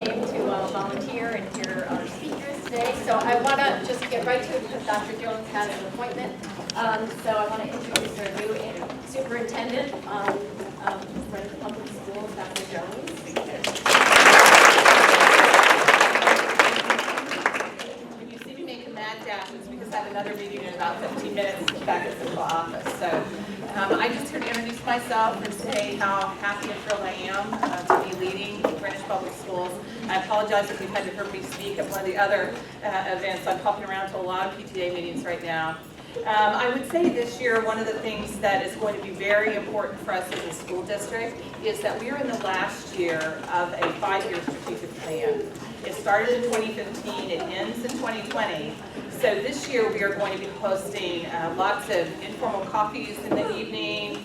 came to volunteer and hear our speakers today. So I want to just get right to it because Dr. Jones has an appointment. So I want to introduce our new superintendent for the public schools, Dr. Jones. When you see me making mad dash, it's because I have another meeting in about 15 minutes back at the central office. So I just here to introduce myself and say how happy and thrilled I am to be leading Greenwich Public Schools. I apologize if you've had to hear me speak at one of the other events. I'm popping around to a lot of PTA meetings right now. I would say this year one of the things that is going to be very important for us as a school district is that we are in the last year of a 5-year strategic plan. It started in 2015, it ends in 2020. So this year we are going to be hosting lots of informal coffees in the evening.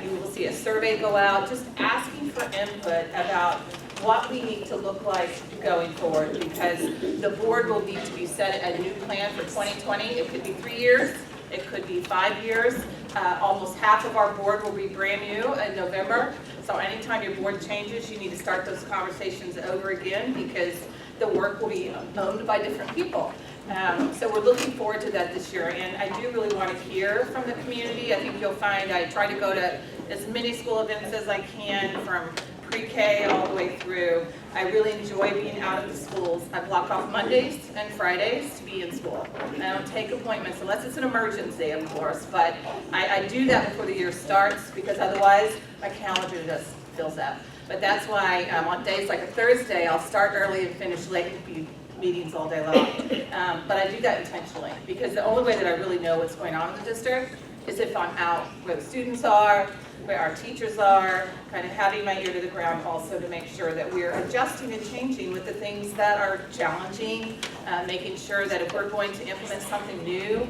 You will see a survey go out just asking for input about what we need to look like going forward, because the board will need to be set a new plan for 2020. It could be 3 years, it could be 5 years. Almost half of our board will be brand new in November. So anytime your board changes, you need to start those conversations over again because the work will be owned by different people. So we're looking forward to that this year, and I do really want to hear from the community. I think you'll find I try to go to as many school events as I can, from pre-K all the way through. I really enjoy being out at the schools. I block off Mondays and Fridays to be in school. I don't take appointments unless it's an emergency, of course, but I do that before the year starts because otherwise my calendar just fills up. But that's why on days like a Thursday, I'll start early and finish late and be meetings all day long. But I do that intentionally because the only way that I really know what's going on in the district is if I'm out where the students are, where our teachers are, kind of having my ear to the ground also to make sure that we're adjusting and changing with the things that are challenging, making sure that if we're going to implement something new,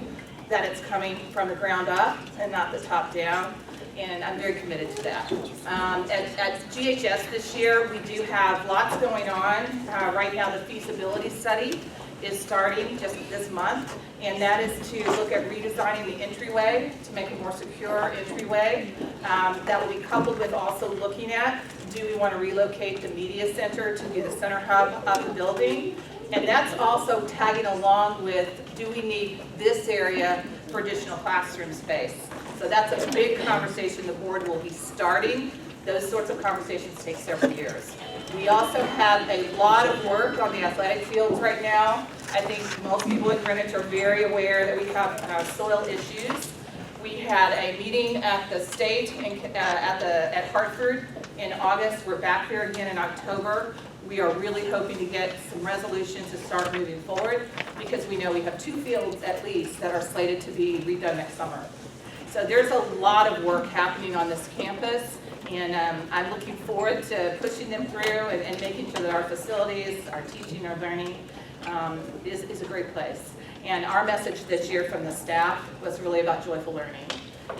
that it's coming from the ground up and not the top down. And I'm very committed to that. At GHS this year, we do have lots going on. Right now, the feasibility study is starting just this month, and that is to look at redesigning the entryway to make a more secure entryway. That will be coupled with also looking at, do we want to relocate the media center to be the center hub of the building? And that's also tagging along with, do we need this area for additional classroom space? So that's a big conversation the board will be starting. Those sorts of conversations take several years. We also have a lot of work on the athletic fields right now. I think most people in Greenwich are very aware that we have soil issues. We had a meeting at the state at Hartford in August. We're back there again in October. We are really hoping to get some resolution to start moving forward because we know we have 2 fields at least that are slated to be redone next summer. So there's a lot of work happening on this campus, and I'm looking forward to pushing them through and making sure that our facilities, our teaching, our learning is a great place. And our message this year from the staff was really about joyful learning.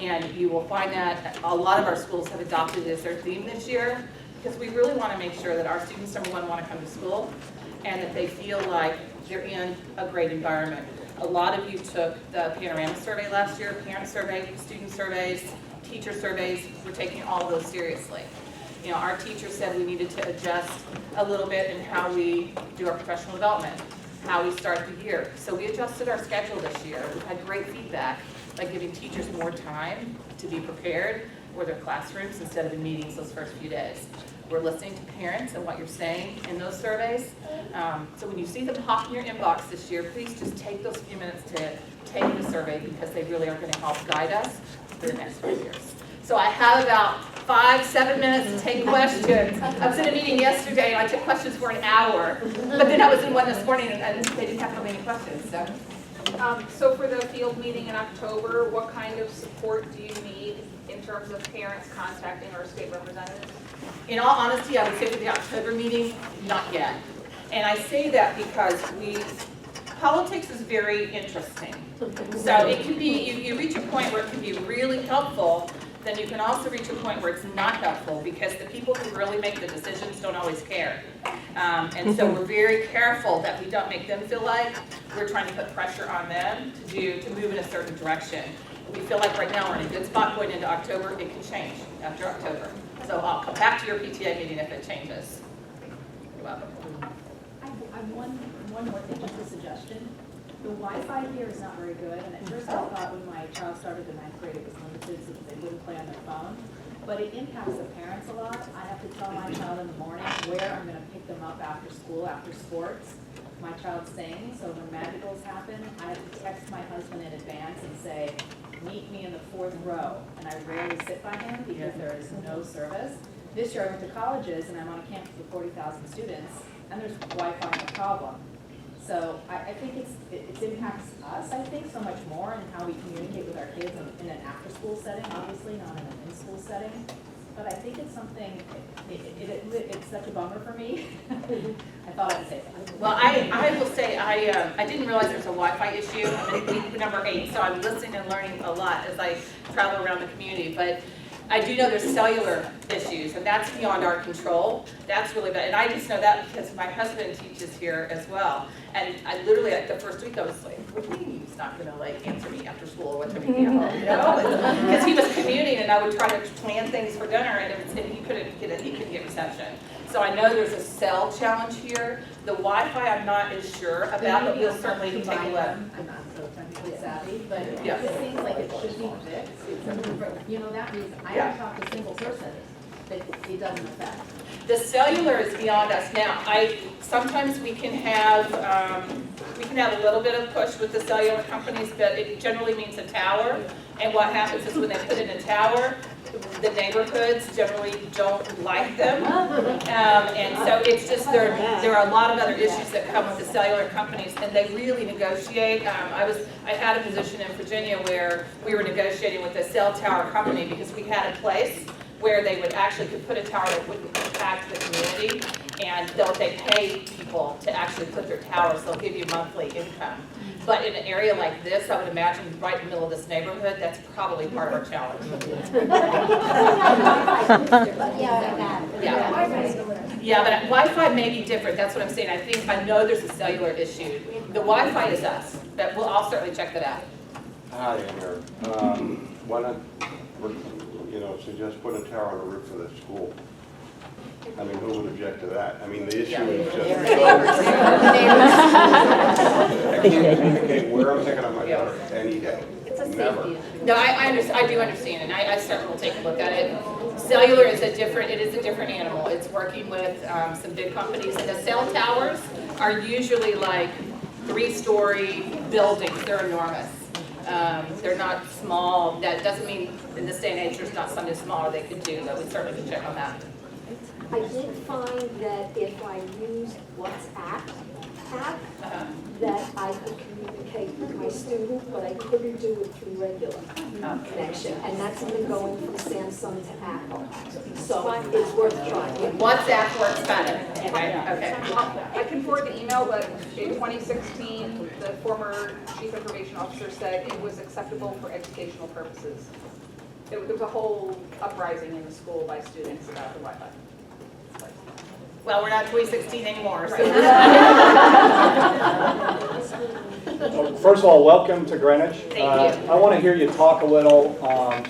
And you will find that a lot of our schools have adopted it as their theme this year because we really want to make sure that our students, number one, want to come to school and that they feel like they're in a great environment. A lot of you took the Panorama survey last year, parent survey, student surveys, teacher surveys. We're taking all of those seriously. You know, our teachers said we needed to adjust a little bit in how we do our professional development, how we start the year. So we adjusted our schedule this year. We've had great feedback by giving teachers more time to be prepared for their classrooms instead of in meetings those first few days. We're listening to parents and what you're saying in those surveys. So when you see them pop in your inbox this year, please just take those few minutes to take the survey because they really are going to help guide us for the next 5 years. So I have about 5-7 minutes to take questions. I was in a meeting yesterday and I took questions for an hour, but then I was in one this morning and they didn't have many questions. So for the field meeting in October, what kind of support do you need in terms of parents contacting our state representatives? In all honesty, I would say for the October meeting, not yet. And I say that because politics is very interesting. So it can be, you reach a point where it can be really helpful, then you can also reach a point where it's not helpful because the people who really make the decisions don't always care. And so we're very careful that we don't make them feel like we're trying to put pressure on them to move in a certain direction. We feel like right now we're in a good spot going into October. It can change after October. So I'll come back to your PTA meeting if it changes. You're welcome. one more thing, just a suggestion. The Wi-Fi here is not very good, and at first I thought when my child started the 9th grade it was limited so that they wouldn't play on their phone. But it impacts the parents a lot. I have to tell my child in the morning where I'm gonna pick them up after school, after sports. My child sings, so when madrigals happen, I have to text my husband in advance and say, meet me in the 4th row. And I rarely sit by him because there is no service. This year I went to colleges and I'm on a campus with 40,000 students, and there's Wi-Fi no problem. So I think it impacts us, I think, so much more in how we communicate with our kids in an after-school setting, obviously, not in an in-school setting. But I think it's something, it's such a bummer for me. I thought I'd say that. Well, I will say, I didn't realize there's a Wi-Fi issue. I'm in week number 8, so I'm listening and learning a lot as I travel around the community. But I do know there's cellular issues, and that's beyond our control. That's really bad. And I just know that because my husband teaches here as well. And I literally, like, the first week I was like, what do you mean he's not going to like answer me after school or what's me home? You know? Because he was commuting, and I would try to plan things for dinner, and he couldn't get reception. So I know there's a cell challenge here. The Wi-Fi I'm not as sure about, but we'll certainly take a look. I'm not so technically savvy, but Yeah. it seems like it should be fixed. You know, that means I haven't talked to a single person that it doesn't affect. The cellular is beyond us now. Sometimes we can have a little bit of push with the cellular companies, but it generally means a tower. And what happens is when they put in a tower, the neighborhoods generally don't like them. And so it's just, there are a lot of other issues that come with the cellular companies, and they really negotiate. I had a position in Virginia where we were negotiating with a cell tower company because we had a place where they would actually could put a tower that wouldn't impact the community, and they pay people to actually put their towers. They'll give you monthly income. But in an area like this, I would imagine right in the middle of this neighborhood, that's probably part of our challenge. Yeah, but Wi-Fi may be different. That's what I'm saying. I know there's a cellular issue. The Wi-Fi is us. I'll certainly check that out. Hi, Amir. Why not, suggest put a tower on the roof of the school? I mean, who would object to that? I mean, the issue is just. I can't communicate where I'm picking up my daughter any day. It's a Never. safety issue. No, I do understand, and I certainly will take a look at it. Cellular is a different animal. It's working with some big companies. And the cell towers are usually like 3-story buildings. They're enormous. They're not small. That doesn't mean in this day and age there's not something smaller they could do, but we certainly can check on that. I did find that if I used WhatsApp app, that I could communicate with my student, but I couldn't do it through regular connection. And that's been going from Samsung to Apple. So it's worth trying. WhatsApp works better. Okay. I can forward the email, but in 2016, the former chief information officer said it was acceptable for educational purposes. There was a whole uprising in the school by students about the Wi-Fi. Well, we're not 2016 anymore, so. First of all, welcome to Greenwich. Thank you. I want to hear you talk a little,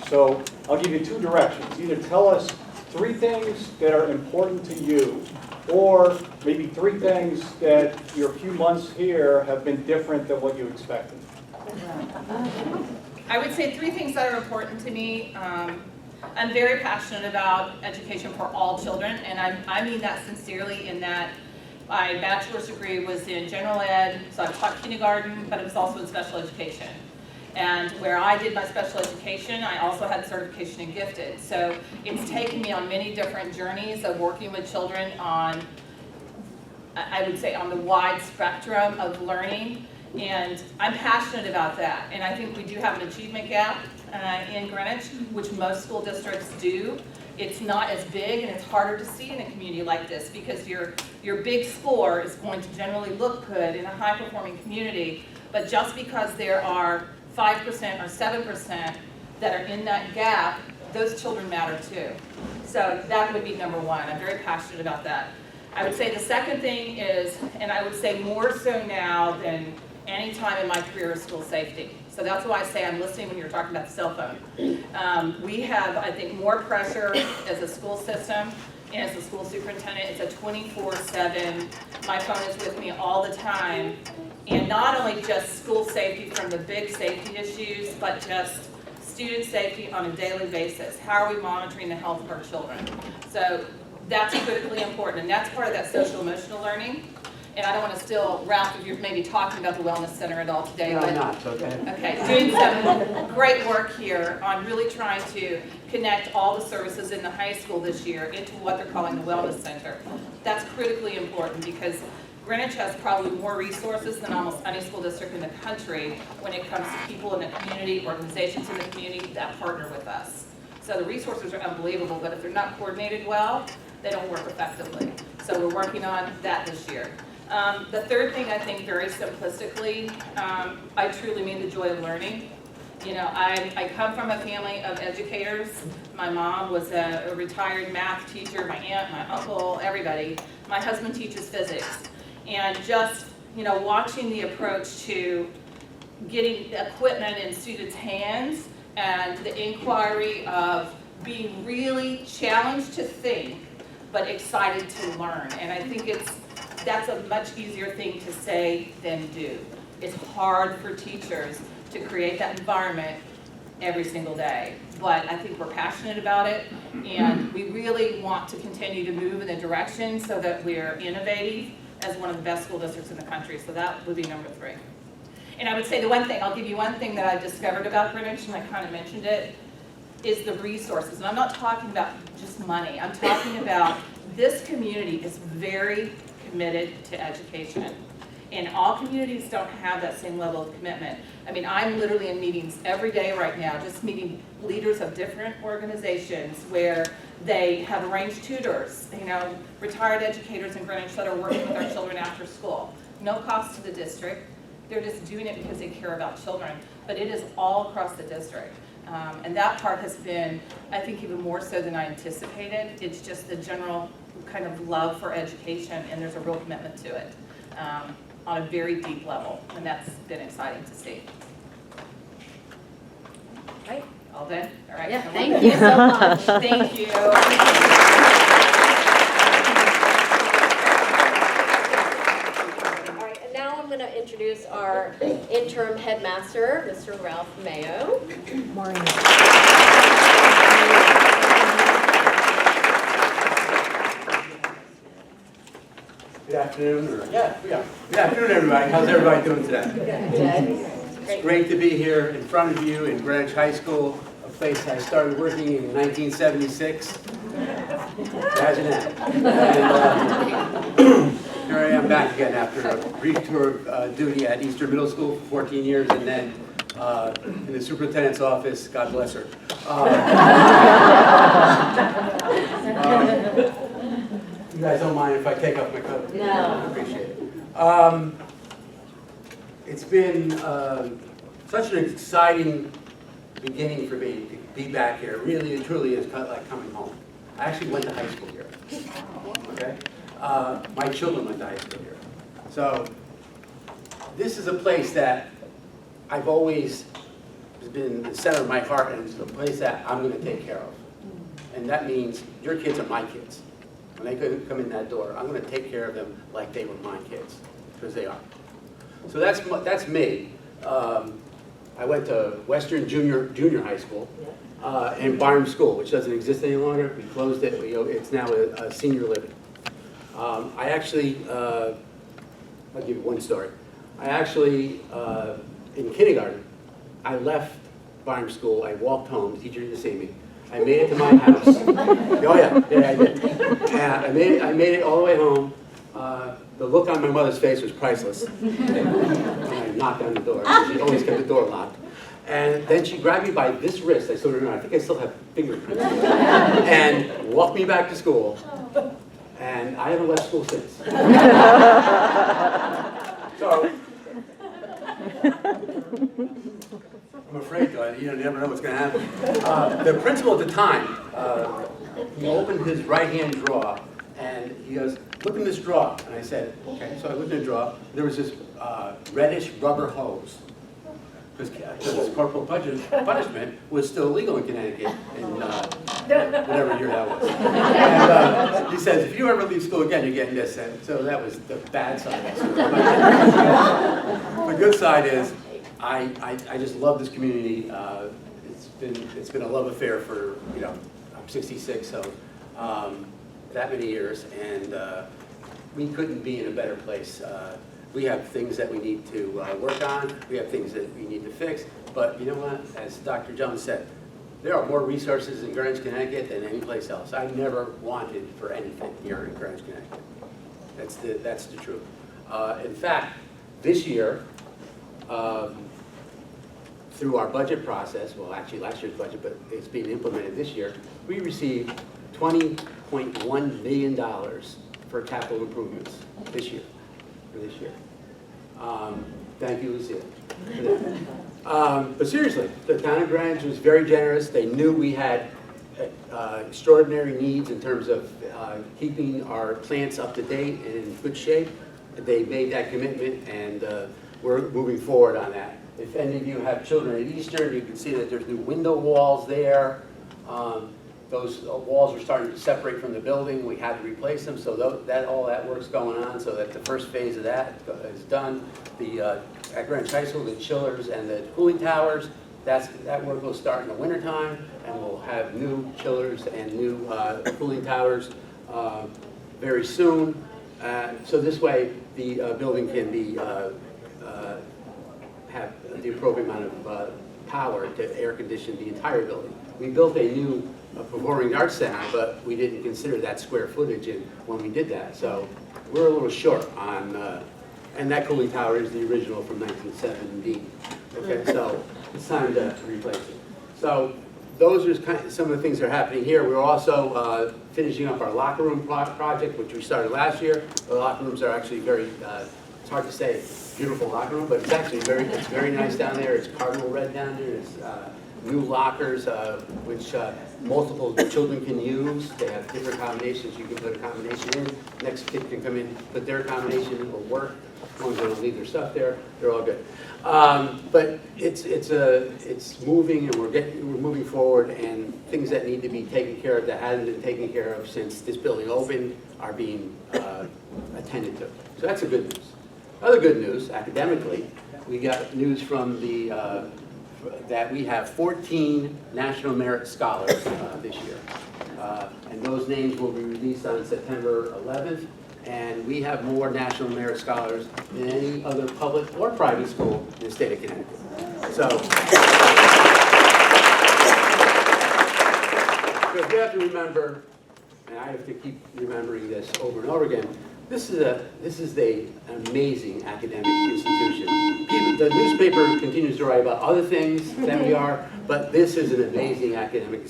so I'll give you 2 directions. Either tell us 3 things that are important to you, or maybe 3 things that your few months here have been different than what you expected. I would say 3 things that are important to me. I'm very passionate about education for all children, and I mean that sincerely in that my bachelor's degree was in general ed, so I taught kindergarten, but it was also in special education. And where I did my special education, I also had certification in gifted. So it's taken me on many different journeys of working with children on, I would say, on the wide spectrum of learning. And I'm passionate about that. And I think we do have an achievement gap in Greenwich, which most school districts do. It's not as big, and it's harder to see in a community like this because your big score is going to generally look good in a high-performing community. But just because there are 5% or 7% that are in that gap, those children matter too. So that would be number 1. I'm very passionate about that. I would say the second thing is, and I would say more so now than any time in my career, is school safety. So that's why I say I'm listening when you're talking about the cell phone. We have, I think, more pressure as a school system And as the school superintendent, it's a 24/7, my phone is with me all the time. And not only just school safety from the big safety issues, but just student safety on a daily basis. How are we monitoring the health of our children? So that's critically important, and that's part of that social emotional learning. And I don't want to steal Ralph if you're maybe talking about the Wellness Center at all today. No, but I'm not, okay. Okay, doing some great work here on really trying to connect all the services in the high school this year into what they're calling the Wellness Center. That's critically important because Greenwich has probably more resources than almost any school district in the country when it comes to people in the community, organizations in the community that partner with us. So the resources are unbelievable, but if they're not coordinated well, they don't work effectively. So we're working on that this year. The third thing, I think, very simplistically, I truly mean the joy of learning. You know, I come from a family of educators. My mom was a retired math teacher, my aunt, my uncle, everybody. My husband teaches physics. And just, you know, watching the approach to getting equipment in students' hands and the inquiry of being really challenged to think, but excited to learn. And I think that's a much easier thing to say than do. It's hard for teachers to create that environment every single day. But I think we're passionate about it, and we really want to continue to move in the direction so that we're innovative as one of the best school districts in the country. So that would be number 3. And I would say the one thing, I'll give you one thing that I've discovered about Greenwich, and I kind of mentioned it, is the resources. And I'm not talking about just money. I'm talking about this community is very committed to education. And all communities don't have that same level of commitment. I mean, I'm literally in meetings every day right now, just meeting leaders of different organizations where they have arranged tutors, you know, retired educators in Greenwich that are working with our children after school. No cost to the district. They're just doing it because they care about children. But it is all across the district. And that part has been, I think, even more so than I anticipated. It's just the general kind of love for education, and there's a real commitment to it on a very deep level, and that's been exciting to see. Right, all done? All right. Yeah, come on. thank you so much. Thank you. All right, and now I'm going to introduce our interim headmaster, Mr. Ralph Mayo. Good afternoon, or, good afternoon, everybody. How's everybody doing today? It's great to be here in front of you in Greenwich High School, a place I started working in 1976. Imagine that. And, here I am back again after a brief tour of duty at Eastern Middle School for 14 years, and then in the superintendent's office, God bless her. You guys don't mind if I take off my coat? No. I appreciate it. It's been such an exciting beginning for me to be back here. Really, it truly is kind of like coming home. I actually went to high school here. Okay? My children went to high school here. So this is a place that I've always been the center of my heart, and it's a place that I'm going to take care of. And that means your kids are my kids. When they come in that door, I'm going to take care of them like they were my kids, because they are. So that's me. I went to Western Junior High School and Barham School, which doesn't exist any longer. We closed it. It's now a senior living. I actually, I'll give you one story. I actually, in kindergarten, I left Barham School. I walked home. The teacher didn't see me. I made it to my house. Oh yeah, I did. And I made it all the way home. The look on my mother's face was priceless. I knocked on the door. She always kept the door locked. And then she grabbed me by this wrist. I still remember. I think I still have fingerprints. And walked me back to school. And I haven't left school since. So I'm afraid, though. You never know what's going to happen. The principal at the time, he opened his right-hand drawer, and he goes, "Look in this drawer." And I said, "Okay." So I looked in the drawer. There was this reddish rubber hose, because corporal punishment was still illegal in Connecticut in whatever year that was. And He says, if you ever leave school again, you're getting this. And so that was the bad side. The good side is, I just love this community. It's been a love affair for, I'm 66, so that many years, and we couldn't be in a better place. We have things that we need to work on. We have things that we need to fix. But you know what? As Dr. Jones said, there are more resources in Greenwich, Connecticut than any place else. I never wanted for anything here in Greenwich, Connecticut. That's the truth. In fact, this year, through our budget process, well, actually last year's budget, but it's being implemented this year, we received $20.1 million for capital improvements this year. Thank you, Lucille. But seriously, the town of Greenwich was very generous. They knew we had extraordinary needs in terms of keeping our plants up to date and in good shape. They made that commitment, and we're moving forward on that. If any of you have children at Eastern, you can see that there's new window walls there. Those walls are starting to separate from the building. We had to replace them, so all that work's going on, so that the first phase of that is done. At Greenwich High School, the chillers and the cooling towers, that work will start in the wintertime, and we'll have new chillers and new cooling towers very soon. So this way, the building can be have the appropriate amount of power to air condition the entire building. We built a new performing arts center, but we didn't consider that square footage when we did that. So we're a little short on, and that cooling tower is the original from 1970. Okay, so it's time to replace it. So those are some of the things that are happening here. We're also finishing up our locker room project, which we started last year. The locker rooms are actually very, it's hard to say, beautiful locker room, but it's actually it's very nice down there. It's cardinal red down there. It's new lockers, which multiple children can use. They have different combinations. You can put a combination in. Next kid can come in, put their combination, it will work. As long as they don't leave their stuff there, they're all good. But it's moving, and we're moving forward, and things that need to be taken care of that hadn't been taken care of since this building opened are being attended to. So that's a good news. Other good news, academically, we got news from that we have 14 National Merit Scholars this year. And those names will be released on September 11th. And we have more National Merit Scholars than any other public or private school in the state of Connecticut. So you have to remember, and I have to keep remembering this over and over again, this is an amazing academic institution. The newspaper continues to write about other things than we are, but this is an amazing academic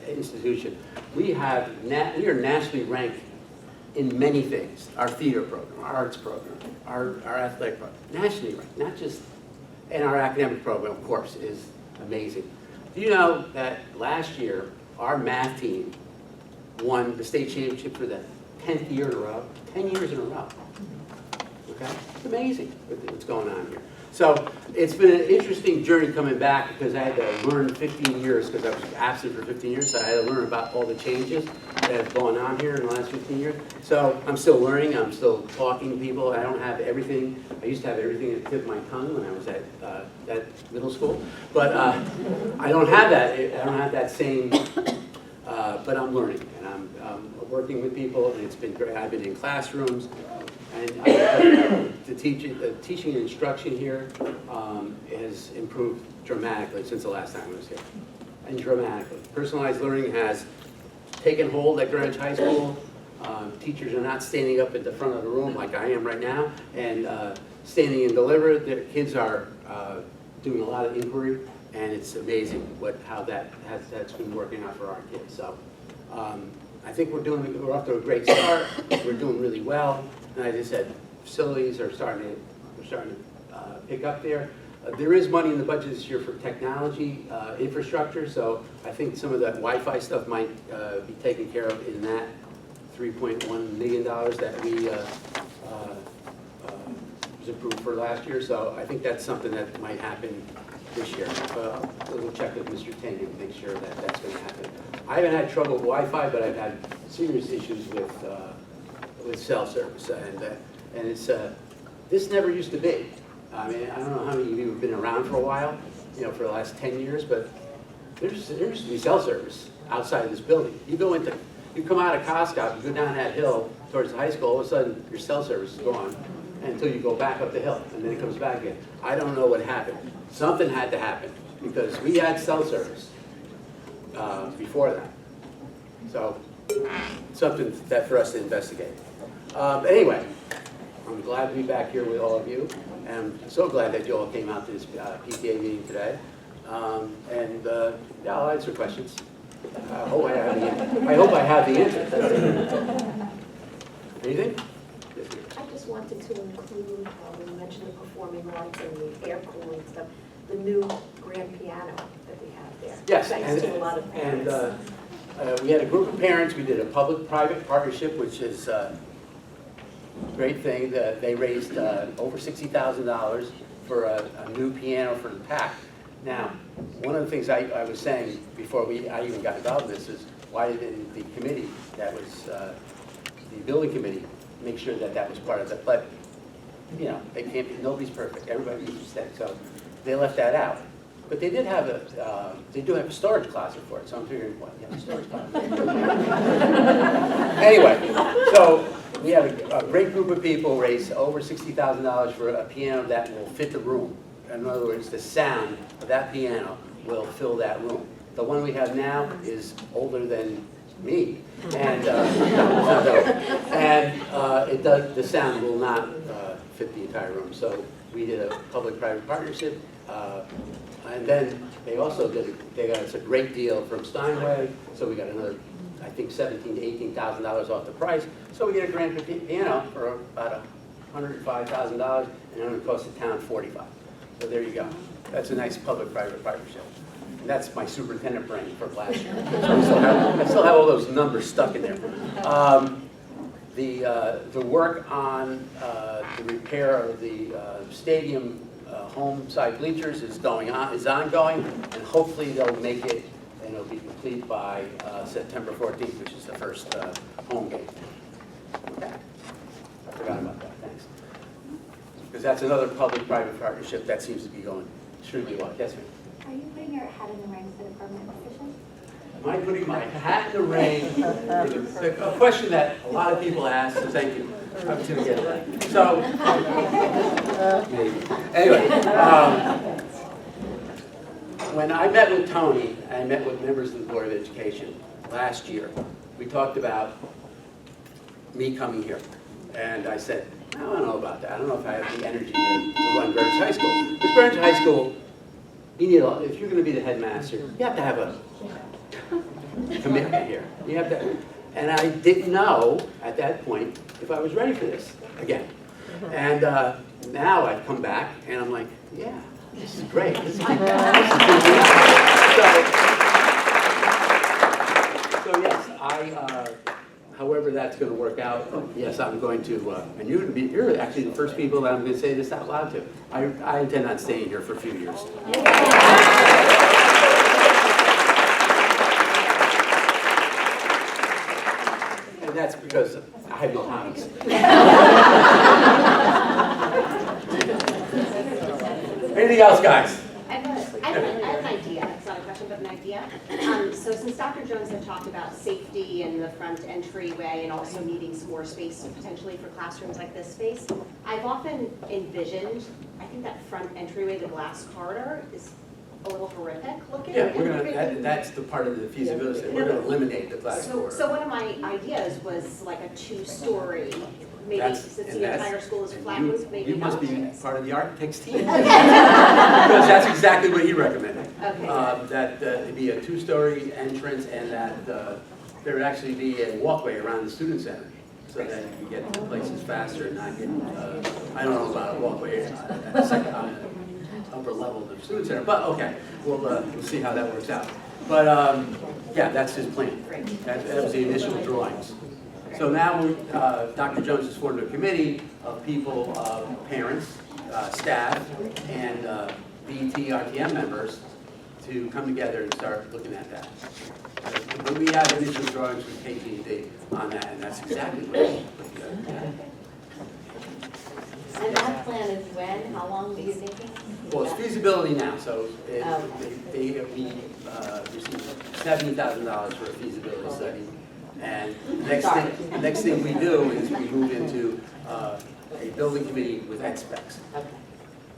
institution. We are nationally ranked in many things. Our theater program, our arts program, our athletic program, nationally ranked, not just, and our academic program, of course, is amazing. Do you know that last year, our math team won the state championship for the 10th year in a row? 10 years in a row. Okay? It's amazing what's going on here. So it's been an interesting journey coming back, because I had to learn 15 years, because I was absent for 15 years, so I had to learn about all the changes that have gone on here in the last 15 years. So I'm still learning, I'm still talking to people. I don't have everything. I used to have everything at the tip of my tongue when I was at middle school. But I don't have that. I don't have that same, but I'm learning, and I'm working with people, and it's been great. I've been in classrooms. And the teaching and instruction here has improved dramatically since the last time I was here. And dramatically. Personalized learning has taken hold at Greenwich High School. Teachers are not standing up at the front of the room like I am right now and standing and deliver. The kids are doing a lot of inquiry, and it's amazing how that's been working out for our kids. So I think we're off to a great start. We're doing really well. And as I said, facilities are starting to pick up there. There is money in the budget this year for technology infrastructure, so I think some of that Wi-Fi stuff might be taken care of in that $3.1 million that we was approved for last year. So I think that's something that might happen this year. We'll check with Mr. Ting and make sure that that's going to happen. I haven't had trouble with Wi-Fi, but I've had serious issues with cell service, and it's this never used to be. I mean, I don't know how many of you have been around for a while, you know, for the last 10 years, but there used to be cell service outside of this building. You come out of Costco, you go down that hill towards the high school, all of a sudden your cell service is gone until you go back up the hill, and then it comes back again. I don't know what happened. Something had to happen, because we had cell service before that. So, something that for us to investigate. Anyway, I'm glad to be back here with all of you, and I'm so glad that you all came out to this PTA meeting today. Yeah, I'll answer questions. I hope I have the answers. That's it. Anything? I just wanted to include, when you mentioned the performing arts and the air cooling stuff, the new grand piano that we have there. Yes, Thanks to a lot of parents. we had a group of parents. We did a public-private partnership, which is a great thing. They raised over $60,000 for a new piano for the PAC. Now, one of the things I was saying before I even got involved in this is, why didn't the committee, that was the building committee, make sure that that was part of it? But, you know, they can't be, nobody's perfect. Everybody needs to stay. So they left that out. But they did have they do have a storage closet for it. So I'm figuring, what, you have a storage closet? Anyway, so we had a great group of people raise over $60,000 for a piano that will fit the room. In other words, the sound of that piano will fill that room. The one we have now is older than me, and it does. The sound will not fit the entire room. So we did a public-private partnership, and then they also they got us a great deal from Steinway. So we got another, I think, $17,000 to $18,000 off the price. So we get a grand piano for about $105,000, and it only cost the town $45,000. So there you go. That's a nice public-private partnership. And that's my superintendent brain from last year. So I still have all those numbers stuck in there. The work on the repair of the stadium home side bleachers is ongoing, and hopefully they'll make it, and it'll be complete by September 14th, which is the first home game. Okay. I forgot about that. Thanks. Because that's another public-private partnership that seems to be going extremely well. Yes, ma'am? Are you putting your hat in the ring for the permanent position? Am I putting my hat in the ring for a question that a lot of people ask, so thank you. I'm going to get it right. So, anyway, when I met with Tony, I met with members of the Board of Education last year, we talked about me coming here. And I said, I don't know about that. I don't know if I have the energy to run Greenwich High School. Because Greenwich High School, you need if you're going to be the headmaster, you have to have a commitment here. You have to, and I didn't know at that point if I was ready for this again. And now I've come back and I'm like, yeah, this is great. This is good. So yes, however that's going to work out, yes, I'm going to, and you're actually the first people that I'm going to say this out loud to. I intend on staying here for a few years. And that's because I have no hobbies. Anything else, guys? I have an idea. It's not a question, but an idea. So since Dr. Jones had talked about safety and the front entryway and also needing some more space potentially for classrooms like this space, I've often envisioned, I think that front entryway, the glass corridor, is a little horrific looking. Yeah, that's the part of the feasibility. We're going to eliminate the glass corridor. So one of my ideas was like a two-story, maybe since the entire school is a flat roof, maybe You must not. be part of the architect's team. Because that's exactly what he recommended. Okay. That it'd be a two-story entrance and that there would actually be a walkway around the student center so that you can get to places faster and not get, I don't know about a walkway at the second, upper level of the student center, but okay, we'll see how that works out. But yeah, that's his plan. That was the initial drawings. So now Dr. Jones has formed a committee of people, parents, staff, and BET RTM members to come together and start looking at that. When we have initial drawings from KTD on that, and that's exactly what we put together. And that plan is when? How long do you think? Well, it's feasibility now, so we received $70,000 for a feasibility study. And next thing we do is we move into a building committee with ed specs.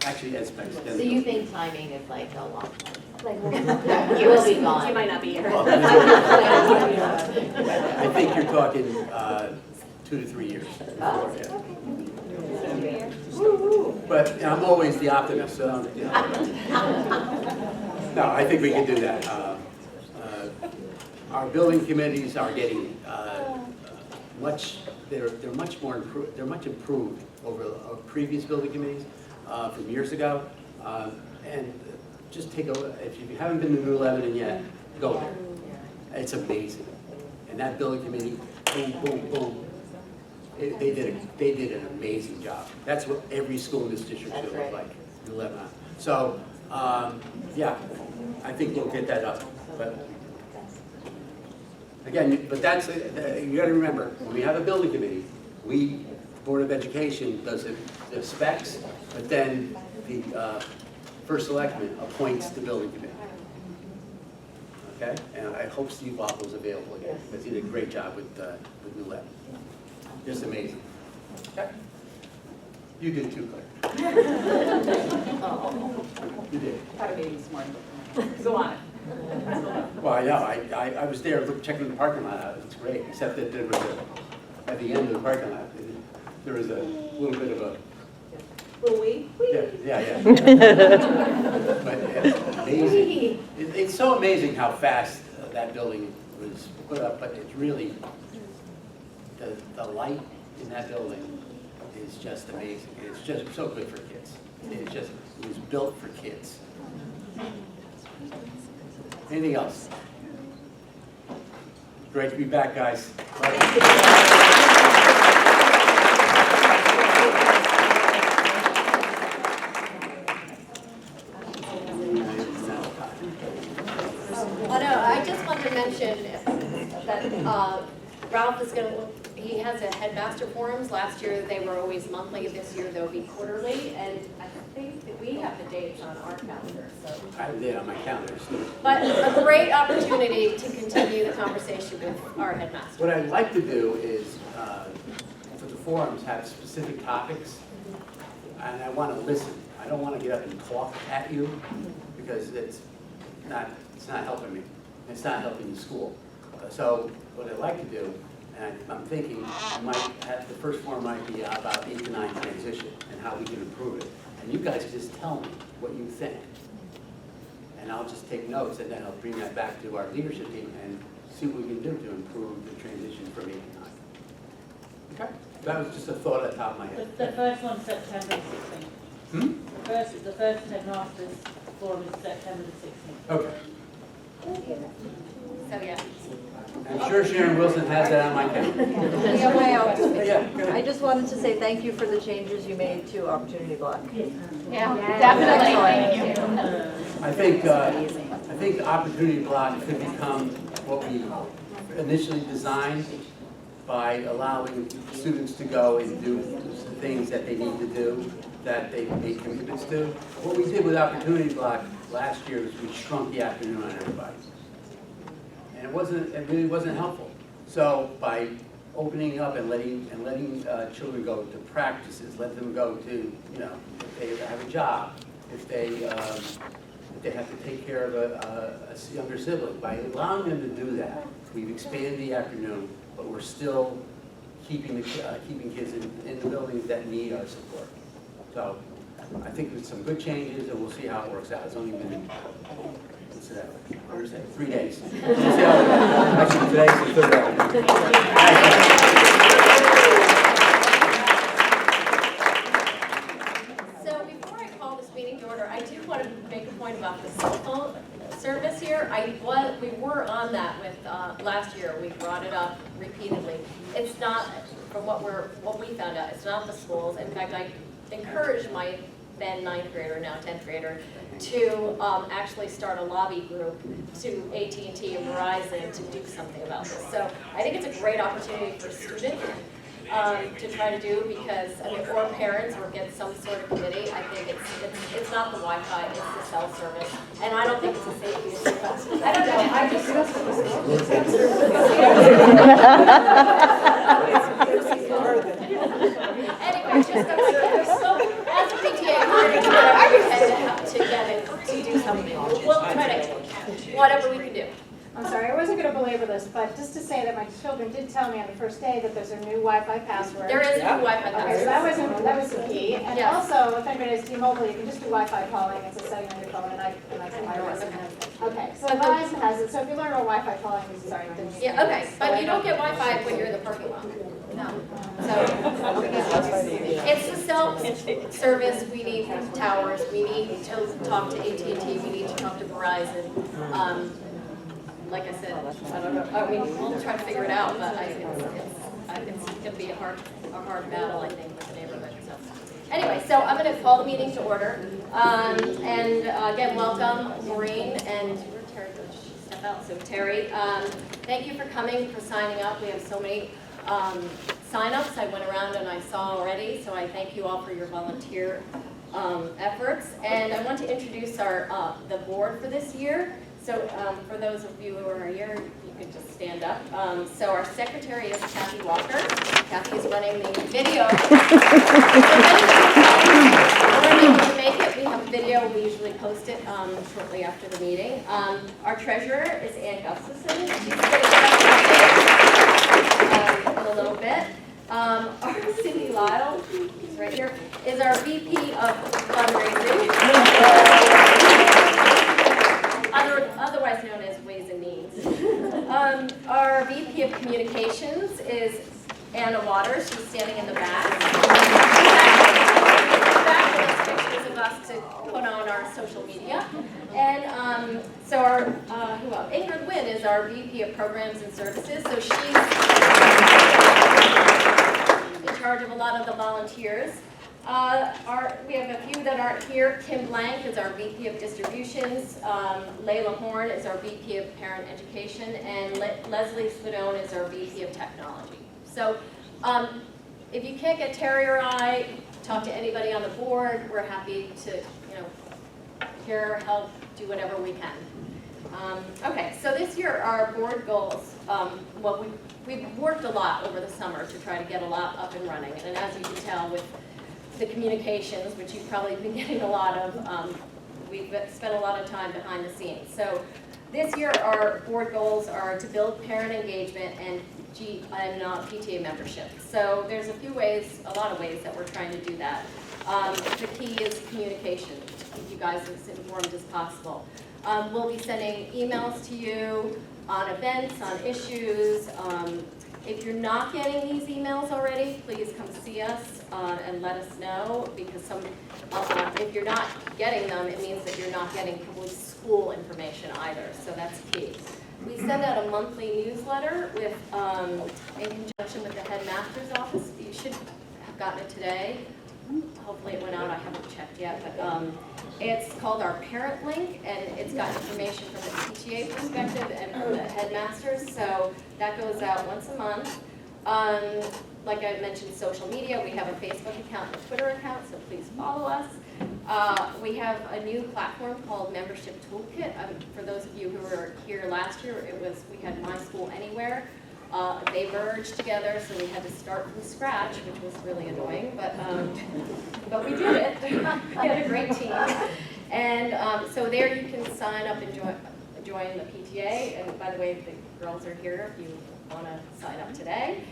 Actually, ed specs. So you think timing is like a long time? Like, You will be gone. You might not be here. I think you're talking 2 to 3 years. Oh. Yeah. But I'm always the optimist, so. No, I think we can do that. Our building committees are getting they're much more improved. They're much improved over our previous building committees from years ago. And just take a look. If you haven't been to New Lebanon yet, go there. It's amazing. And that building committee, boom, boom, boom. They did an amazing job. That's what every school in this district should look like, New Lebanon. So, yeah, I think we'll get that up. But again, but that's, you gotta remember, when we have a building committee, Board of Education does the specs, but then the First Selectman appoints the building committee. Okay? And I hope Steve Waffle is available again, because he did a great job with New Lebanon. Just amazing. You did too, Claire. You did. Had a meeting this morning. Still on it. Well, I know, I was there checking the parking lot out, it's great, except that there was at the end of the parking lot, there was a little bit of a, Will we? yeah. But it's amazing. It's so amazing how fast that building was put up, but it's really, the light in that building is just amazing. It's just so good for kids. It was built for kids. Anything else? Great to be back, guys. Oh, no, I just wanted to mention that Ralph is going to, he has a headmaster forums. Last year they were always monthly, this year they'll be quarterly, and I think that we have the dates on our calendar, so. I have it on my calendar. But a great opportunity to continue the conversation with our headmaster. What I'd like to do is, for the forums, have specific topics, and I want to listen. I don't want to get up and talk at you, because it's not helping me. It's not helping the school. So what I'd like to do, and I'm thinking, the first forum might be about 8 to 9 transition and how we can improve it. And you guys just tell me what you think. And I'll just take notes, and then I'll bring that back to our leadership team and see what we can do to improve the transition from 8 to 9. Okay? That was just a thought at the top of my head. The first one's September 16th. The first headmasters forum is September the 16th. Okay. So, yeah. I'm sure Sharon Wilson has that on my calendar. Yeah, go ahead. I just wanted to say thank you for the changes you made to Opportunity Block. Yeah, definitely, thank you. I think the Opportunity Block could become what we initially designed by allowing students to go and do the things that they need to do, that they made commitments to. What we did with Opportunity Block last year is we shrunk the afternoon on everybody. And it really wasn't helpful. So by opening up and letting children go to practices, let them go to, if they have a job, if they have to take care of a younger sibling, by allowing them to do that, we've expanded the afternoon, but we're still keeping kids in the buildings that need our support. So I think there's some good changes, and we'll see how it works out. It's only been, what's that, Thursday, 3 days. We'll see how it goes. Actually, today's the third day. So before I call this meeting to order, I do want to make a point about the cell phone service here. We were on that with last year. We brought it up repeatedly. It's not, from what we found out, it's not the schools. In fact, I encourage my then 9th grader, now 10th grader, to actually start a lobby group to AT&T and Verizon to do something about this. So I think it's a great opportunity for students to try to do, because, I mean, or parents, or get some sort of committee. I think it's not the Wi-Fi, it's the cell service. And I don't think it's a safety issue, but I don't know, I just. Anyway, just so as a PTA, we're going to do whatever we can to get it, to do something. We'll try to, whatever we can do. I'm sorry, I wasn't going to belabor this, but just to say that my children did tell me on the first day that there's a new Wi-Fi password. There is a new Wi-Fi Okay, so password. that was the key. And Yes. also, if anybody has T-Mobile, you can just do Wi-Fi calling. It's a setting on your phone, and I can wireless it. Okay, so Verizon has it. So if you learn about Wi-Fi calling, sorry. Yeah, okay, but you don't get Wi-Fi when you're in the parking lot. No. So, it's the self-service, we need towers, we need to talk to AT&T, we need to talk to Verizon. Like I said, I don't know, I mean, we'll try to figure it out, but it's gonna be a hard battle, I think, with the neighborhood, so. Anyway, so I'm gonna call the meeting to order, and again, welcome Maureen, and Terry, step out, so Terry, thank you for coming, for signing up. We have so many sign-ups I went around and I saw already, so I thank you all for your volunteer efforts. And I want to introduce our the board for this year. So for those of you who are here, you could just stand up. So our secretary is Kathy Walker. Kathy is running the video. We're able to make it. We have a video. We usually post it shortly after the meeting. Our treasurer is Ann Gustafson. She's going to in a little bit. Our Cindy Lyle, who's right here, is our VP of fundraising. Otherwise known as Ways and Means. Our VP of Communications is Anna Waters. She's standing in the back. Back with us pictures of us to put on our social media. And so our, who else? Ingrid Wynn is our VP of Programs and Services. So she's in charge of a lot of the volunteers. We have a few that aren't here. Kim Blank is our VP of Distributions. Layla Horn is our VP of Parent Education. And Leslie Spadone is our VP of Technology. So if you can't get Terry or I, talk to anybody on the board. We're happy to, hear, help, do whatever we can. Okay, so this year our board goals, well, we've worked a lot over the summer to try to get a lot up and running. And as you can tell with the communications, which you've probably been getting a lot of, we've spent a lot of time behind the scenes. So this year our board goals are to build parent engagement and PTA membership. So there's a lot of ways that we're trying to do that. The key is communication, to keep you guys as informed as possible. We'll be sending emails to you on events, on issues. If you're not getting these emails already, please come see us and let us know, because if you're not getting them, it means that you're not getting probably school information either, so that's key. We send out a monthly newsletter with, in conjunction with the headmaster's office. You should have gotten it today. Hopefully it went out, I haven't checked yet, but it's called our Parent Link, and it's got information from the PTA perspective and from the headmasters, so that goes out once a month. Like I mentioned, social media, we have a Facebook account and a Twitter account, so please follow us. We have a new platform called Membership Toolkit. For those of you who were here last year, we had My School Anywhere. They merged together, so we had to start from scratch, which was really annoying, but we did it. We had a great team. And so there you can sign up and join the PTA. And by the way, the girls are here if you want to sign up today.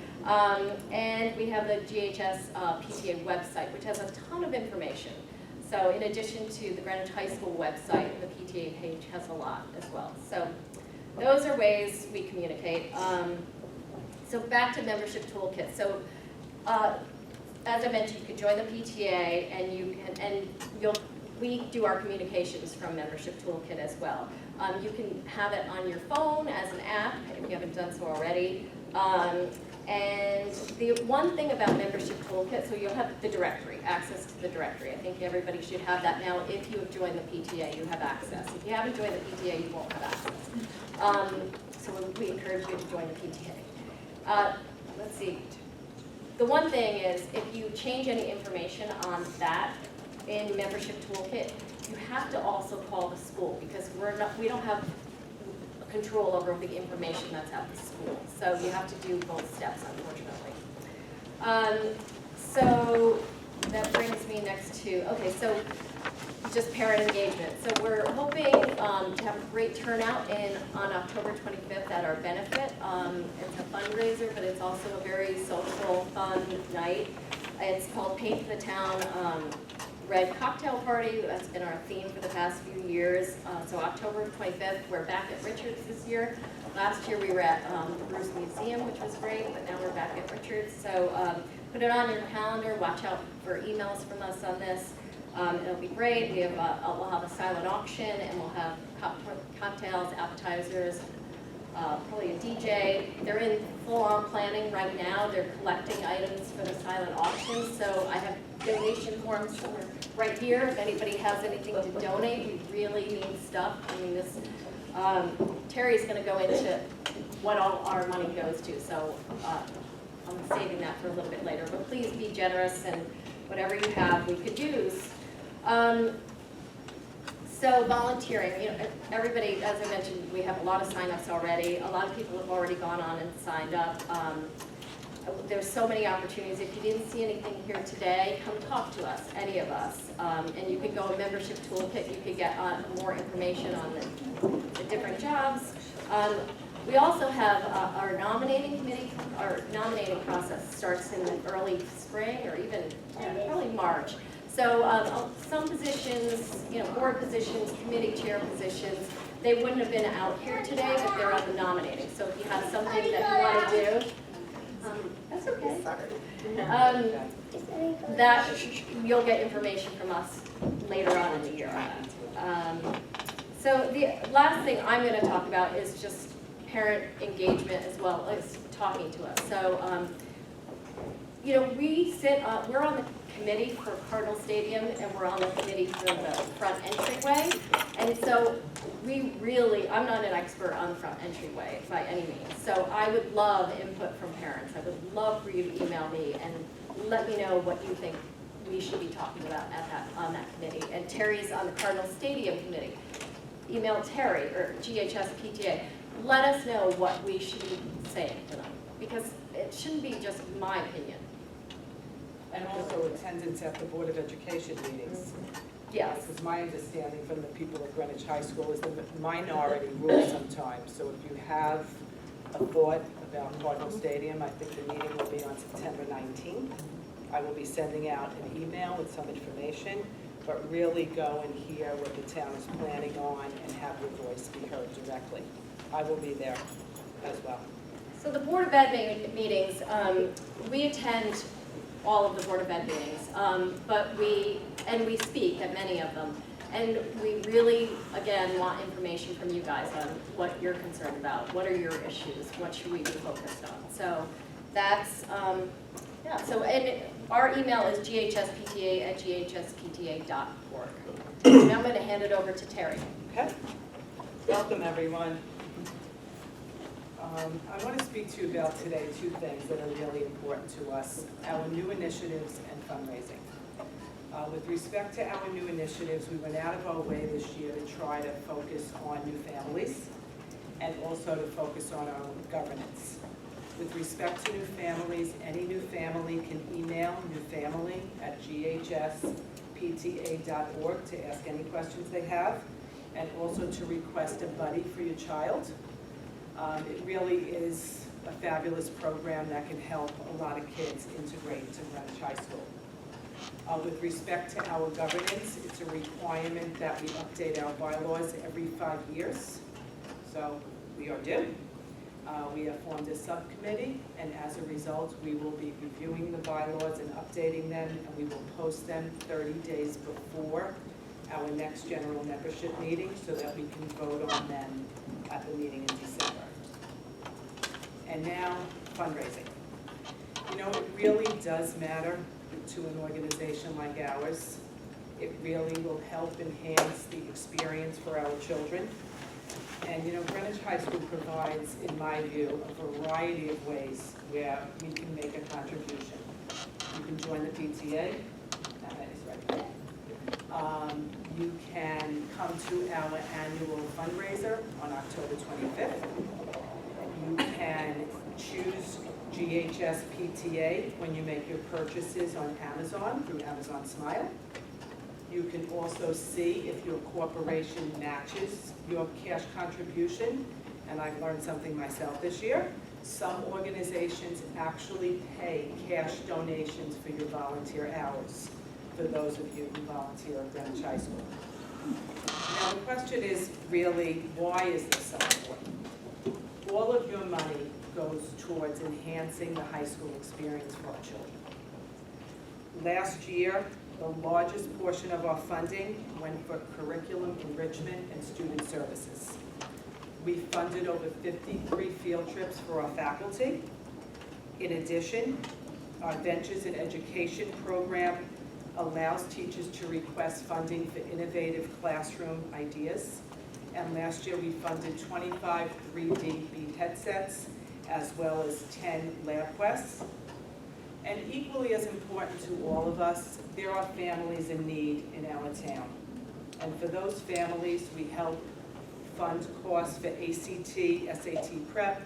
And we have the GHS PTA website, which has a ton of information. So in addition to the Greenwich High School website, the PTA page has a lot as well. So those are ways we communicate. So back to Membership Toolkit. So as I mentioned, you can join the PTA, and we do our communications from Membership Toolkit as well. You can have it on your phone as an app if you haven't done so already. And the one thing about membership toolkit, so you'll have the directory, access to the directory. I think everybody should have that now. If you have joined the PTA, you have access. If you haven't joined the PTA, you won't have access. So we encourage you to join the PTA. Let's see. The one thing is, if you change any information on that in membership toolkit, you have to also call the school, because we don't have control over the information that's at the school. So you have to do both steps, unfortunately. So that brings me next to, okay, so just parent engagement. So we're hoping to have a great turnout on October 25th at our benefit. It's a fundraiser, but it's also a very social, fun night. It's called Paint the Town Red Cocktail Party. That's been our theme for the past few years. So October 25th, we're back at Richards this year. Last year we were at the Bruce Museum, which was great, but now we're back at Richards. So put it on your calendar. Watch out for emails from us on this. It'll be great. We'll have a silent auction, and we'll have cocktails, appetizers, probably a DJ. They're in full-on planning right now. They're collecting items for the silent auction. So I have donation forms right here. If anybody has anything to donate, we really need stuff. I mean, this Terry's going to go into what all our money goes to. So I'm saving that for a little bit later. But please be generous, and whatever you have, we could use. So volunteering, everybody, as I mentioned, we have a lot of signups already. A lot of people have already gone on and signed up. There's so many opportunities. If you didn't see anything here today, come talk to us, any of us. And you could go to Membership Toolkit. You could get more information on the different jobs. We also have our nominating committee. Our nominating process starts in the early spring, or even probably March. So some positions, board positions, committee chair positions, they wouldn't have been out here today, but they're on the nominating. So if you have something that you want to do, that's okay. That you'll get information from us later on in the year on that. So the last thing I'm going to talk about is just parent engagement as well as talking to us. So we're on the committee for Cardinal Stadium, and we're on the committee for the front entryway. And so I'm not an expert on the front entryway by any means. So I would love input from parents. I would love for you to email me and let me know what you think we should be talking about on that committee. And Terry's on the Cardinal Stadium committee. Email Terry or GHS PTA. Let us know what we should be saying to them, because it shouldn't be just my opinion. And also attendance at the Board of Education meetings. Yes. Because my understanding from the people at Greenwich High School is the minority rule sometimes. So if you have a thought about Cardinal Stadium, I think the meeting will be on September 19th. I will be sending out an email with some information, but really go and hear what the town is planning on and have your voice be heard directly. I will be there as well. So the Board of Ed meetings, we attend all of the Board of Ed meetings, but we speak at many of them. And we really, again, want information from you guys on what you're concerned about, what are your issues, what should we be focused on. So that's, so and our email is ghspta@ghspta.org. Now I'm going to hand it over to Terry. Okay. Welcome, everyone. I want to speak to you about today two things that are really important to us, our new initiatives and fundraising. With respect to our new initiatives, we went out of our way this year to try to focus on new families and also to focus on our governance. With respect to new families, any new family can email newfamily@ghspta.org to ask any questions they have, and also to request a buddy for your child. It really is a fabulous program that can help a lot of kids integrate to Greenwich High School. With respect to our governance, it's a requirement that we update our bylaws every 5 years. So we are due. We have formed a subcommittee, and as a result, we will be reviewing the bylaws and updating them, and we will post them 30 days before our next general membership meeting so that we can vote on them at the meeting in December. And now, fundraising. know, it really does matter to an organization like ours. It really will help enhance the experience for our children. And, you know, Greenwich High School provides, in my view, a variety of ways where we can make a contribution. You can join the PTA, that is right. You can come to our annual fundraiser on October 25th. You can choose GHS PTA when you make your purchases on Amazon through Amazon Smile. You can also see if your corporation matches your cash contribution, and I've learned something myself this year. Some organizations actually pay cash donations for your volunteer hours, for those of you who volunteer at Greenwich High School. Now the question is really, why is this so important? All of your money goes towards enhancing the high school experience for our children. Last year, the largest portion of our funding went for curriculum enrichment and student services. We funded over 53 field trips for our faculty. In addition, our Ventures in Education program allows teachers to request funding for innovative classroom ideas. And last year, we funded 25 3D Beat headsets, as well as 10 LabQuests. And equally as important to all of us, there are families in need in our town. And for those families, we help fund costs for ACT, SAT prep,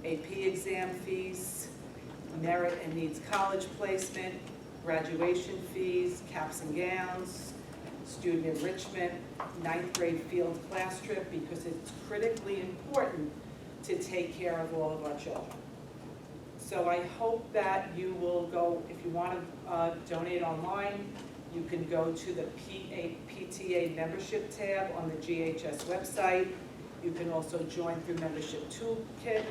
AP exam fees, merit and needs college placement, graduation fees, caps and gowns, student enrichment, 9th grade field class trip, because it's critically important to take care of all of our children. So I hope that you will go, if you want to donate online, you can go to the PTA membership tab on the GHS website. You can also join through Membership Toolkit.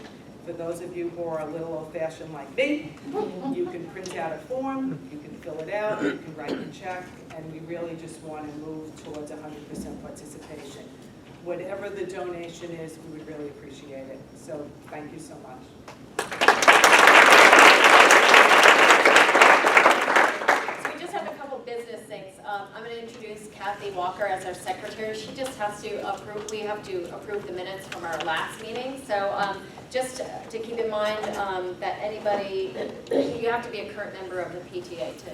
For those of you who are a little old-fashioned like me, you can print out a form, you can fill it out, you can write a check, and we really just want to move towards 100% participation. Whatever the donation is, we would really appreciate it. So thank you so much. So we just have a couple business things. I'm going to introduce Kathy Walker as our secretary. She just has to approve, we have to approve the minutes from our last meeting. So just to keep in mind that anybody, you have to be a current member of the PTA to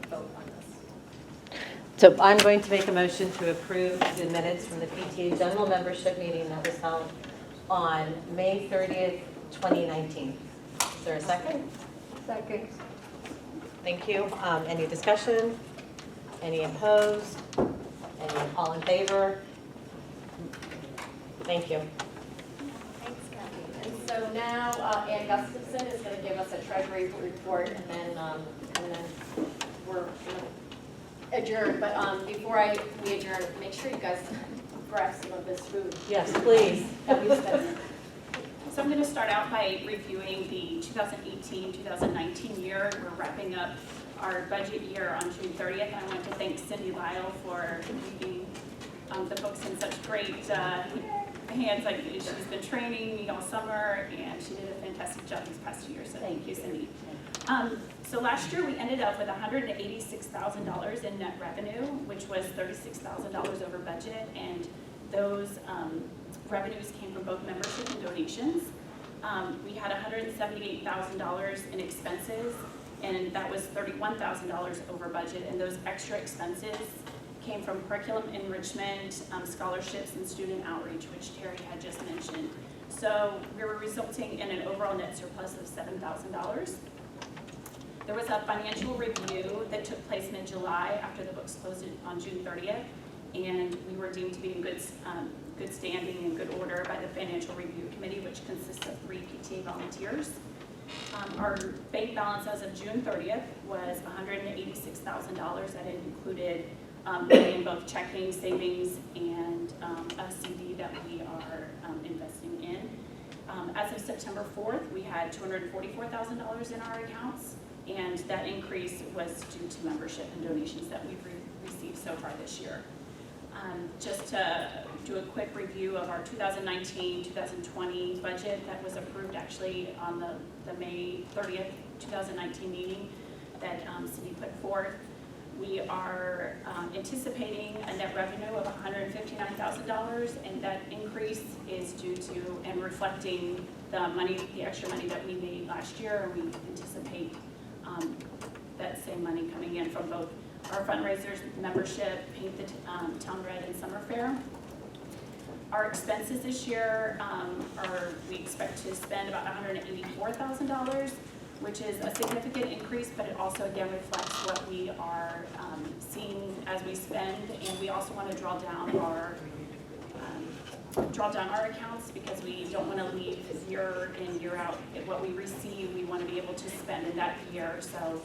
vote on this. So I'm going to make a motion to approve the minutes from the PTA general membership meeting that was held on May 30th, 2019. Is there a second? Second. Thank you. Any discussion? Any opposed? Any all in favor? Thank you. Thanks, Kathy. And so now Ann Gustafson is going to give us a treasury report, and then we're going to adjourn. But before we adjourn, make sure you guys grab some of this food. Yes, please. So I'm going to start out by reviewing the 2018-2019 year. We're wrapping up our budget year on June 30th. I want to thank Cindy Lyle for leaving the books in such great hands. Like, she's been training me all summer, and she did a fantastic job these past 2 years. So thank you, Cindy. So last year we ended up with $186,000 in net revenue, which was $36,000 over budget, and those revenues came from both membership and donations. We had $178,000 in expenses, and that was $31,000 over budget, and those extra expenses came from curriculum enrichment, scholarships, and student outreach, which Terry had just mentioned. So we were resulting in an overall net surplus of $7,000. There was a financial review that took place in July after the books closed on June 30th, and we were deemed to be in good standing and good order by the Financial Review Committee, which consists of 3 PTA volunteers. Our bank balance as of June 30th was $186,000. That included money in both checking, savings, and a CD that we are investing in. As of September 4th, we had $244,000 in our accounts, and that increase was due to membership and donations that we've received so far this year. Just to do a quick review of our 2019-2020 budget that was approved actually on the May 30th, 2019 meeting that Cindy put forth. We are anticipating a net revenue of $159,000, and that increase is due to and reflecting the extra money that we made last year, and we anticipate that same money coming in from both our fundraisers, membership, Paint the Town Red, and Summer Fair. Our expenses this year we expect to spend about $184,000, which is a significant increase, but it also again reflects what we are seeing as we spend, and we also want to draw down our accounts because we don't want to leave year in, year out. What we receive, we want to be able to spend in that year. So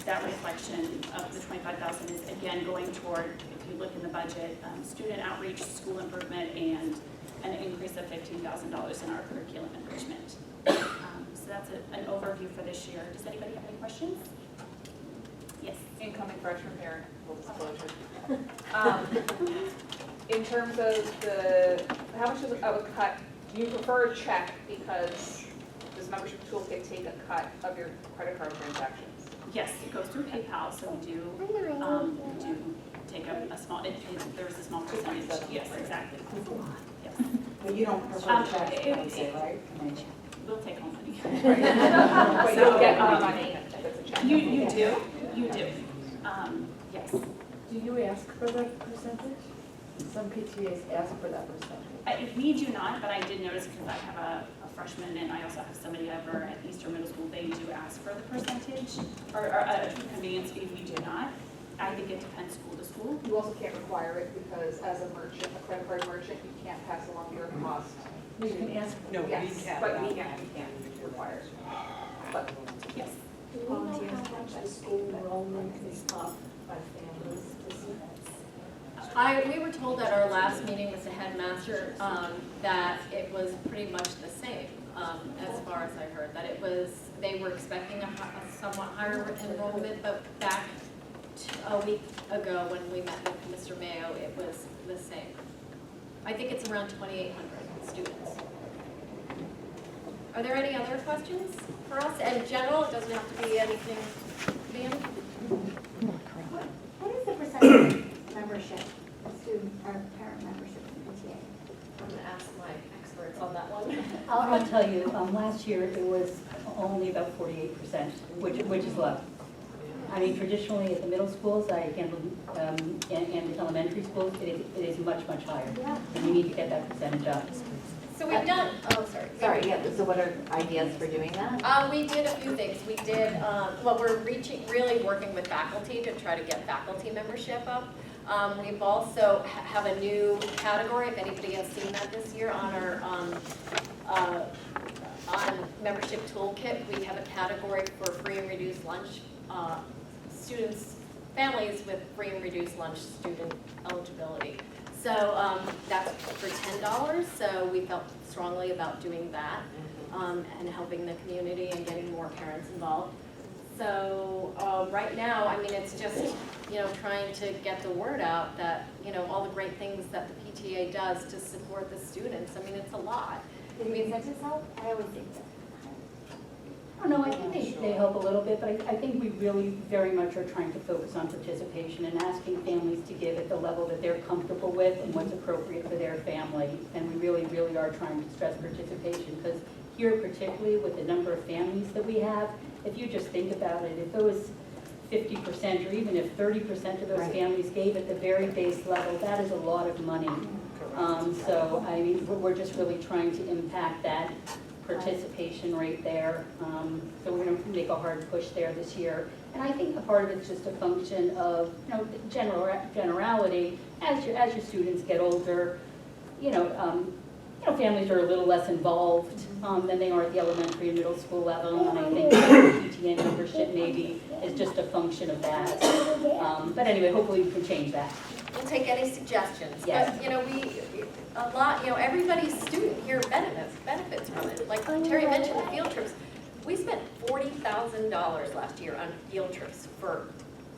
that reflection of the $25,000 is again going toward, if you look in the budget, student outreach, school improvement, and an increase of $15,000 in our curriculum enrichment. So that's an overview for this year. Does anybody have any questions? Yes. Incoming freshman parent, full disclosure. In terms of how much of a cut, do you prefer a check because does membership toolkit take a cut of your credit card transactions? Yes, it goes through PayPal, so we do take a small, there's a small percentage. Yes, exactly. Yes. But you don't prefer checks, right? We'll take home money. But you'll get money if it's a check. You do. Yes. Do you ask for that percentage? Some PTAs ask for that percentage. We do not, but I did notice because I have a freshman and I also have somebody over at Eastern Middle School, they do ask for the percentage, or a convenience fee, we do not. I think it depends school to school. You also can't require it because as a merchant, a credit card merchant, you can't pass along your cost. You can ask. No, we Yes, can't. but we can't require it. But Yes. Do we know how much the school enrollment is up by families this year? We were told at our last meeting with the headmaster that it was pretty much the same, as far as I heard, that it was, they were expecting a somewhat higher enrollment, but back a week ago when we met with Mr. Mayo, it was the same. I think it's around 2,800 students. Are there any other questions for us? And in general, it doesn't have to be anything, Van? What is the percentage of membership, student or parent membership in PTA? I'm going to ask my experts on that one. I'll tell you, last year it was only about 48%, which is low. I mean, traditionally at the middle schools, I handled, and the elementary schools, it is much, much higher. And you need to get that percentage up. So we've done, oh, sorry. Sorry, yeah, so what are ideas for doing that? We did a few things. We did, well, we're really working with faculty to try to get faculty membership up. We've also have a new category, if anybody has seen that this year, on our on membership toolkit. We have a category for free and reduced lunch students, families with free and reduced lunch student eligibility. So that's for $10, so we felt strongly about doing that and helping the community and getting more parents involved. So right now, I mean, it's just, trying to get the word out that, all the great things that the PTA does to support the students. I mean, it's a lot. Do the incentives help? I always think that. I don't know, I think they help a little bit, but I think we really very much are trying to focus on participation and asking families to give at the level that they're comfortable with and what's appropriate for their family. And we really, really are trying to stress participation because here particularly with the number of families that we have, if you just think about it, if those 50% or even if 30% of those families gave at the very base level, that is a lot of money. So I mean, we're just really trying to impact that participation rate there. So we're going to make a hard push there this year. And I think a part of it's just a function of generality. As your students get older, families are a little less involved than they are at the elementary and middle school level. And I think PTA membership maybe is just a function of that. But anyway, hopefully we can change that. We'll take any suggestions. Yes. But, everybody's student here benefits from it. Like Terry mentioned, the field trips. We spent $40,000 last year on field trips for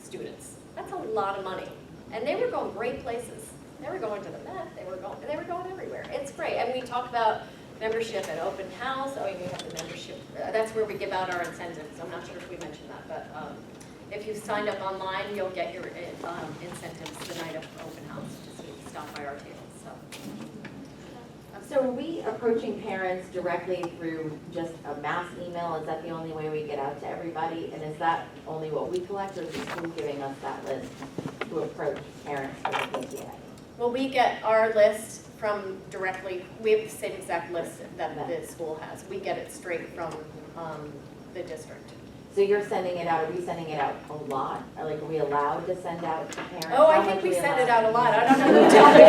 students. That's a lot of money. And they were going great places. They were going to the Met, they were going everywhere. It's great. And we talk about membership at open house. Oh, we have the membership, that's where we give out our incentives. I'm not sure if we mentioned that, but if you signed up online, you'll get your incentives the night of open house, just stop by our tables, so. So are we approaching parents directly through just a mass email? Is that the only way we get out to everybody? And is that only what we collect, or is the school giving us that list to approach parents for the PTA? Well, we get our list from directly, we have the same exact list that the school has. We get it straight from the district. So you're sending it out, are we sending it out a lot? Like, are we allowed to send out to parents? Oh, I How think much we are send it allowed? out a lot. I don't know who told me.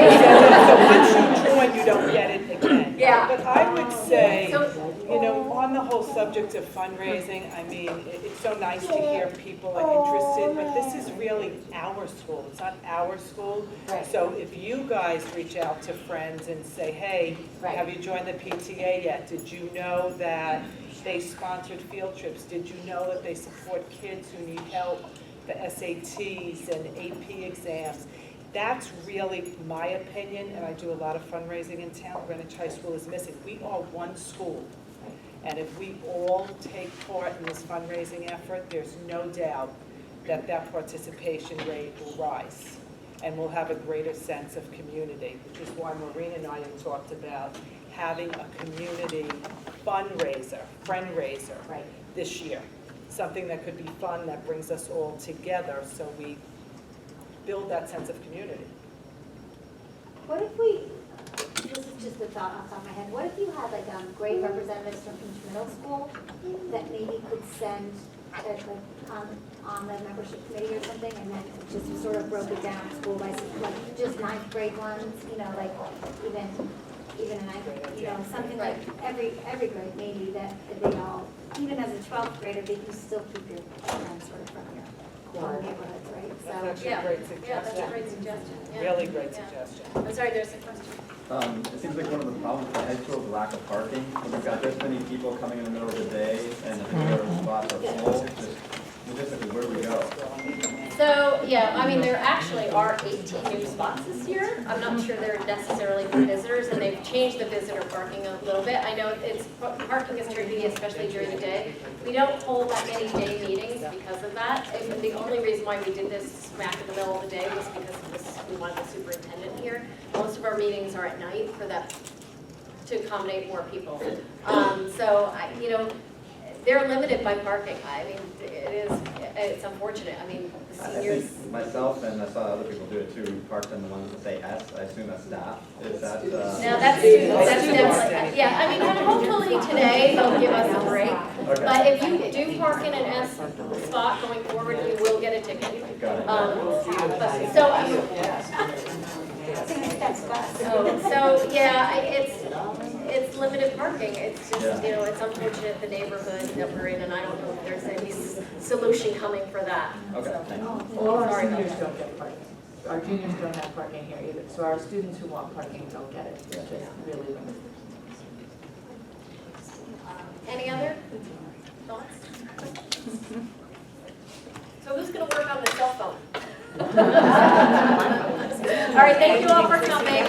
So once you join, you don't get it again. Yeah. But I would say, So- you know, on the whole subject of fundraising, I mean, it's so nice to hear people are interested, but this is really our school. It's not our school. Right. So if you guys reach out to friends and say, hey, Right. have you joined the PTA yet? Did you know that they sponsored field trips? Did you know that they support kids who need help for SATs and AP exams? That's really my opinion, and I do a lot of fundraising in town. Greenwich High School is missing. We are one school. And if we all take part in this fundraising effort, there's no doubt that that participation rate will rise. And we'll have a greater sense of community, which is why Maureen and I have talked about having a community fundraiser, friend-raiser this year. Something that could be fun, that brings us all together, so we build that sense of community. What if we, this is just a thought off the top of my head, what if you had like grade representatives from each middle school that maybe could send on the membership committee or something, and then just sort of broke it down school by, like just ninth grade ones, you know, like even a ninth grade, you know, something like every grade maybe that they all, even as a 12th grader, they can still keep your friends sort of from your neighborhoods, right? That's actually a great suggestion. Yeah, that's a great suggestion. Yeah. Really great Yeah. suggestion. I'm sorry, there's a question. It seems like one of the problems with high school is the lack of parking. When we've got this many people coming in the middle of the day and the spots are full, just logistically, where do we go? So, yeah, I mean, there actually are 18 new spots this year. I'm not sure they're necessarily for visitors, and they've changed the visitor parking a little bit. I know it's, parking is tricky, especially during the day. We don't hold that many day meetings because of that. And the only reason why we did this smack in the middle of the day was because of this, we wanted the superintendent here. Most of our meetings are at night for that, to accommodate more people. So, you know, they're limited by parking. I mean, it's unfortunate. I mean, the I seniors. think myself and I saw other people do it too, parked in the ones that say S. I assume that's staff. Is that? No, that's definitely, yeah, I mean, hopefully today they'll give us a break. Okay. But if you do park in an S spot going forward, you will get a ticket. Got it. So, yeah, it's limited parking. It's just, you know, it's unfortunate the neighborhood that we're in, and I don't know if there's any solution coming for that. Okay, So, thank you. All our sorry about seniors that. don't get parking. Our juniors don't have parking here either, so our students who want parking don't get it. It's just really limited. Any other thoughts? So who's gonna work on the cell phone? All right, thank you all for coming.